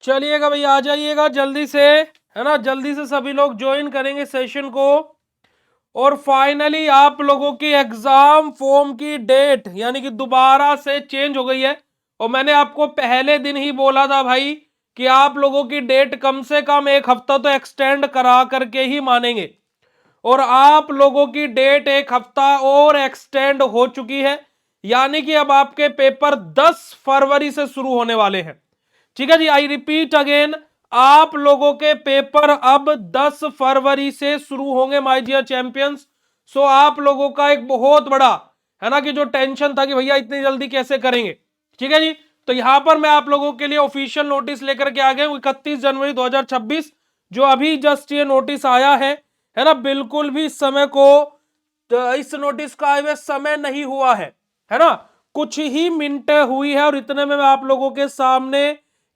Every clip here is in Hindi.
चलिएगा भैया, आ जाइएगा जल्दी से, है ना, जल्दी से सभी लोग ज्वाइन करेंगे सेशन को। और फाइनली आप लोगों की एग्जाम फॉर्म की डेट यानी कि दोबारा से चेंज हो गई है। और मैंने आपको पहले दिन ही बोला था भाई कि आप लोगों की डेट कम से कम एक हफ्ता तो एक्सटेंड करा करके ही मानेंगे। और आप लोगों की डेट एक हफ्ता और एक्सटेंड हो चुकी है, यानी कि अब आपके पेपर 10 फरवरी से शुरू होने वाले हैं। ठीक है जी, आई रिपीट अगेन, आप लोगों के पेपर अब 10 फरवरी से शुरू होंगे माय डियर चैंपियंस। सो आप लोगों का एक बहुत बड़ा, है ना, कि जो टेंशन था कि भैया इतनी जल्दी कैसे करेंगे, ठीक है जी, तो यहां पर मैं आप लोगों के लिए ऑफिशियल नोटिस लेकर के आ गया हूं 31 जनवरी 2026, जो अभी जस्ट ये नोटिस आया है ना, बिल्कुल भी इस समय को, तो इस नोटिस का आए हुए समय नहीं हुआ है ना, कुछ ही मिनट हुई है और इतने में मैं आप लोगों के सामने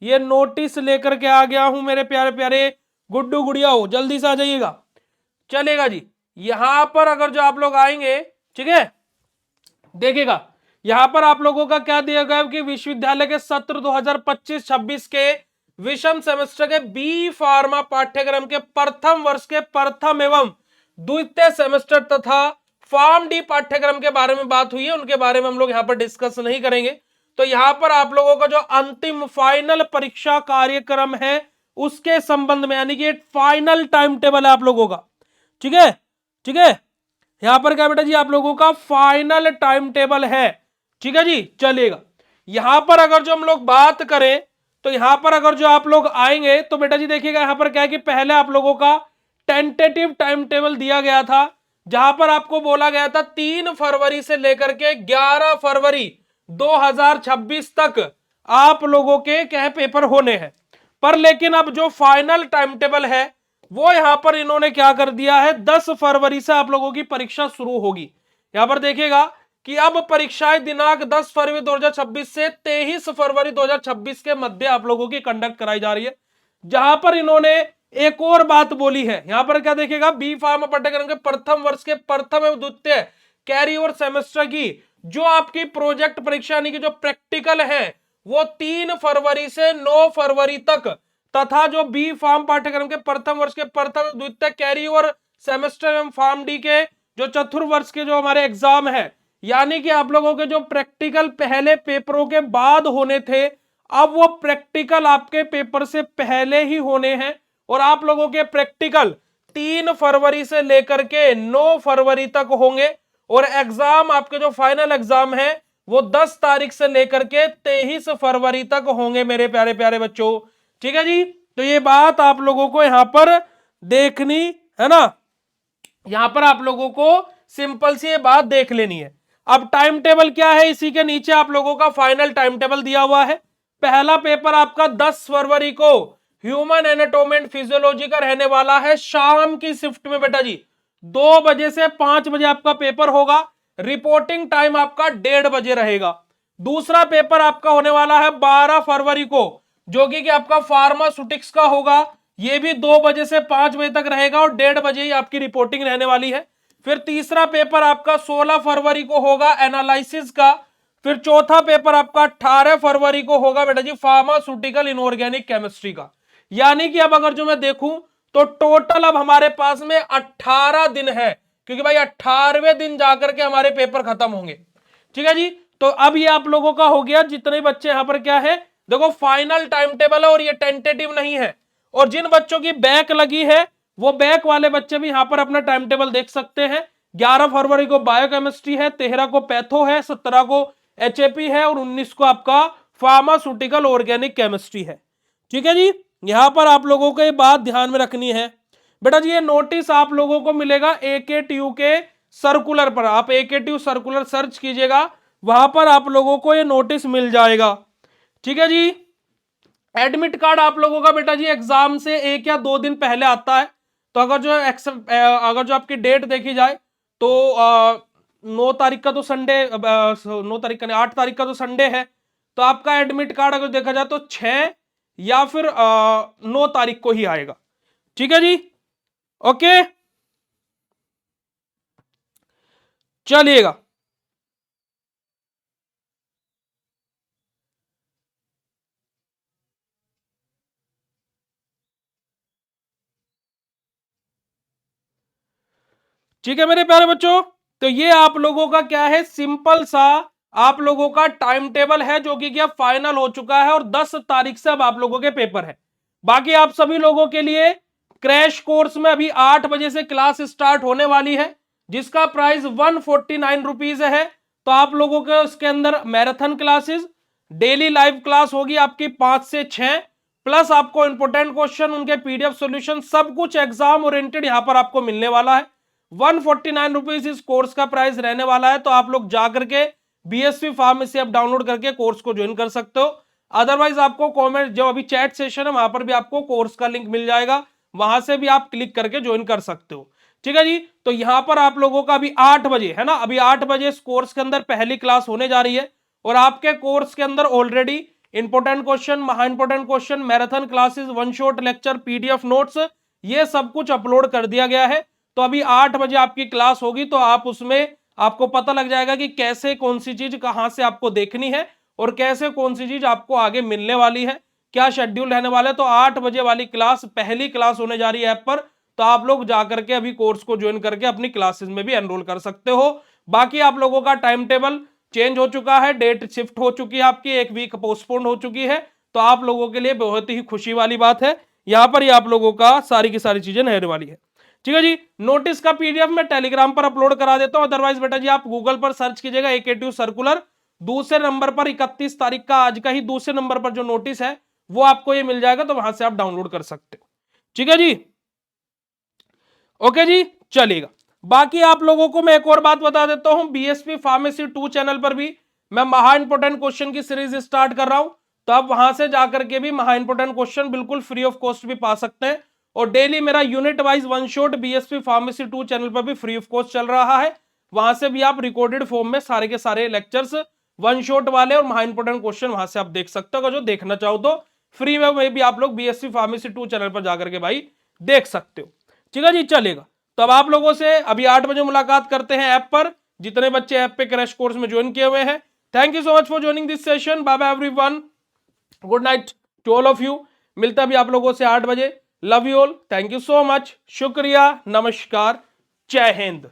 ये नोटिस लेकर के आ गया हूं मेरे प्यारे प्यारे गुड्डू गुड़िया हो, जल्दी से आ जाइएगा। चलेगा जी, यहां पर अगर जो आप लोग आएंगे, ठीक है, देखिएगा यहां पर आप लोगों का क्या दिया गया कि विश्वविद्यालय के सत्र 2025-26 के विषम सेमेस्टर के बी फार्मा पाठ्यक्रम के प्रथम वर्ष के प्रथम एवं द्वितीय सेमेस्टर तथा फार्म डी पाठ्यक्रम के बारे में बात हुई है, उनके बारे में हम लोग यहां पर डिस्कस नहीं करेंगे। तो यहां पर आप लोगों का जो अंतिम फाइनल परीक्षा कार्यक्रम है उसके संबंध में, यानी कि फाइनल टाइम टेबल है आप लोगों का, ठीक है, ठीक है, यहां पर क्या बेटा जी आप लोगों का फाइनल टाइम टेबल है, ठीक है जी। चलिएगा, यहां पर अगर जो हम लोग बात करें तो यहां पर अगर जो आप लोग आएंगे तो बेटा जी देखिएगा यहां पर क्या है कि पहले आप लोगों का टेंटेटिव टाइम टेबल दिया गया था, जहां पर आपको बोला गया था 3 फरवरी से लेकर के 11 फरवरी 2026 तक आप लोगों के क्या पेपर होने हैं। पर लेकिन अब जो फाइनल टाइम टेबल है वो यहां पर इन्होंने क्या कर दिया है, 10 फरवरी से आप लोगों की परीक्षा शुरू होगी। यहां पर देखिएगा कि अब परीक्षाएं दिनांक 10 फरवरी 2026 से 23 फरवरी 2026 के मध्य आप लोगों की कंडक्ट कराई जा रही है। जहां पर इन्होंने एक और बात बोली है, यहां पर क्या देखिएगा, बी फार्मा पाठ्यक्रम के प्रथम वर्ष के प्रथम एवं द्वितीय कैरी ओवर सेमेस्टर की जो आपकी प्रोजेक्ट परीक्षा यानी कि जो प्रैक्टिकल है वो 3 फरवरी से 9 फरवरी तक, तथा जो बी फार्म पाठ्यक्रम के प्रथम वर्ष के प्रथम द्वितीय कैरी ओवर सेमेस्टर एवं फार्म डी के जो चतुर्वर्ष के जो हमारे एग्जाम है, यानी कि आप लोगों के जो प्रैक्टिकल पहले पेपरों के बाद होने थे, अब वो प्रैक्टिकल आपके पेपर से पहले ही होने हैं। और आप लोगों के प्रैक्टिकल 3 फरवरी से लेकर के 9 फरवरी तक होंगे और एग्जाम आपके जो फाइनल एग्जाम है वो 10 तारीख से लेकर के 23 फरवरी तक होंगे मेरे प्यारे प्यारे बच्चों, ठीक है जी। तो ये बात आप लोगों को यहां पर देखनी है ना, यहां पर आप लोगों को सिंपल सी ये बात देख लेनी है। अब टाइम टेबल क्या है, इसी के नीचे आप लोगों का फाइनल टाइम टेबल दिया हुआ है। पहला पेपर आपका 10 फरवरी को ह्यूमन एनाटॉमी एंड फिजियोलॉजी का रहने वाला है, शाम की शिफ्ट में बेटा जी 2 बजे से 5 बजे आपका पेपर होगा। रिपोर्टिंग टाइम आपका 1:30 बजे रहेगा। दूसरा पेपर आपका होने वाला है 12 फरवरी को, जो कि आपका फार्मास्यूटिक्स का होगा, ये भी 2 बजे से 5 बजे तक रहेगा और 1:30 बजे ही आपकी रिपोर्टिंग रहने वाली है। फिर तीसरा पेपर आपका 16 फरवरी को होगा एनालिसिस का। फिर चौथा पेपर आपका 18 फरवरी को होगा बेटा जी फार्मास्यूटिकल इनऑर्गेनिक केमिस्ट्री का। यानी कि अब अगर जो मैं देखूं तो टोटल अब हमारे पास में 18 दिन है, क्योंकि भाई 18वें दिन जाकर के हमारे पेपर खत्म होंगे, ठीक है जी। तो अब ये आप लोगों का हो गया, जितने बच्चे यहां पर क्या है देखो फाइनल टाइम टेबल है और ये टेंटेटिव नहीं है। और जिन बच्चों की बैक लगी है वो बैक वाले बच्चे भी यहां पर अपना टाइम टेबल देख सकते हैं। 11 फरवरी को बायोकेमिस्ट्री है, 13 को पैथो है, 17 को एचएपी है और 19 को आपका फार्मास्यूटिकल ऑर्गेनिक केमिस्ट्री है, ठीक है जी। यहां पर आप लोगों को ये बात ध्यान में रखनी है बेटा जी। ये नोटिस आप लोगों को मिलेगा एकेटीयू के सर्कुलर पर, आप एकेटीयू सर्कुलर सर्च कीजिएगा, वहां पर आप लोगों को ये नोटिस मिल जाएगा, ठीक है जी। एडमिट कार्ड आप लोगों का बेटा जी एग्जाम से 1 या 2 दिन पहले आता है। तो अगर जो आपकी डेट देखी जाए तो 9 तारीख का तो संडे, 9 तारीख का नहीं 8 तारीख का तो संडे है, तो आपका एडमिट कार्ड अगर देखा जाए तो 6 या फिर 9 तारीख को ही आएगा, ठीक है जी। ओके, चलिएगा, ठीक है मेरे प्यारे बच्चों, तो ये आप लोगों का क्या है, सिंपल सा आप लोगों का टाइम टेबल है जो कि क्या फाइनल हो चुका है और 10 तारीख से अब आप लोगों के पेपर है। बाकी आप सभी लोगों के लिए क्रैश कोर्स में अभी 8 बजे से क्लास स्टार्ट होने वाली है, जिसका प्राइस 149 रुपीज है। तो आप लोगों के उसके अंदर marathon classes, daily live class होगी आपकी 5 से 6, प्लस आपको इंपोर्टेंट क्वेश्चन, उनके पीडीएफ सॉल्यूशन, सब कुछ एग्जाम ओरिएंटेड यहां पर आपको मिलने वाला है। 149 रुपीज इस कोर्स का प्राइस रहने वाला है। तो आप लोग जाकर के बीएसवी फार्मेसी ऐप डाउनलोड करके कोर्स को ज्वाइन कर सकते हो। अदरवाइज आपको कमेंट, जो अभी चैट सेशन है वहां पर भी आपको कोर्स का लिंक मिल जाएगा, वहां से भी आप क्लिक करके ज्वाइन कर सकते हो। ठीक है जी, तो यहां पर आप लोगों का अभी 8 बजे है ना, अभी 8 बजे इस कोर्स के अंदर पहली क्लास होने जा रही है। और आपके कोर्स के अंदर ऑलरेडी इंपोर्टेंट क्वेश्चन, महा important question, marathon classes, one shot lecture, PDF notes, ये सब कुछ अपलोड कर दिया गया है। तो अभी 8 बजे आपकी क्लास होगी, तो आप उसमें आपको पता लग जाएगा कि कैसे कौन सी चीज कहां से आपको देखनी है और कैसे कौन सी चीज आपको आगे मिलने वाली है, क्या शेड्यूल रहने वाला है। तो 8 बजे वाली क्लास पहली क्लास होने जा रही है ऐप पर। तो आप लोग जाकर के अभी कोर्स को ज्वाइन करके अपनी क्लासेस में भी एनरोल कर सकते हो। बाकी आप लोगों का टाइम टेबल चेंज हो चुका है, डेट शिफ्ट हो चुकी है आपकी, एक वीक पोस्टपोन हो चुकी है। तो आप लोगों के लिए बहुत ही खुशी वाली बात है, यहां पर ही आप लोगों का सारी की सारी चीजें रहने वाली है। ठीक है जी, नोटिस का पीडीएफ मैं टेलीग्राम पर अपलोड करा देता हूं। अदरवाइज बेटा जी आप गूगल पर सर्च कीजिएगा AKTU सर्कुलर, दूसरे नंबर पर 31 तारीख का आज का ही दूसरे नंबर पर जो नोटिस है वो आपको ये मिल जाएगा, तो वहां से आप डाउनलोड कर सकते हो। ठीक है जी, ओके जी, चलेगा। बाकी आप लोगों को मैं एक और बात बता देता हूं, बीएसपी फार्मेसी 2 चैनल पर भी मैं महा इंपोर्टेंट क्वेश्चन की सीरीज स्टार्ट कर रहा हूं। तो आप वहां से जाकर के भी महा इंपोर्टेंट क्वेश्चन बिल्कुल फ्री ऑफ कॉस्ट भी पा सकते हैं। और डेली मेरा unit wise one shot BSP pharmacy 2 channel पर भी फ्री ऑफ कॉस्ट चल रहा है। वहां से भी आप रिकॉर्डेड फॉर्म में सारे के सारे लेक्चर्स, वन शॉट वाले और महा इंपोर्टेंट क्वेश्चन वहां से आप देख सकते हो। जो देखना चाहो तो फ्री में भी आप लोग बीएसपी फार्मेसी 2 चैनल पर जाकर के भाई देख सकते हो। ठीक है जी, चलेगा। तो अब आप लोगों से अभी 8 बजे मुलाकात करते हैं ऐप पर, जितने बच्चे ऐप पे क्रैश कोर्स में ज्वाइन किए हुए हैं। Thank you so much for joining this session. Bye bye everyone, good night to all of you. मिलता है अभी आप लोगों से 8 बजे। Love you all, thank you so much, शुक्रिया, नमस्कार, जय हिंद।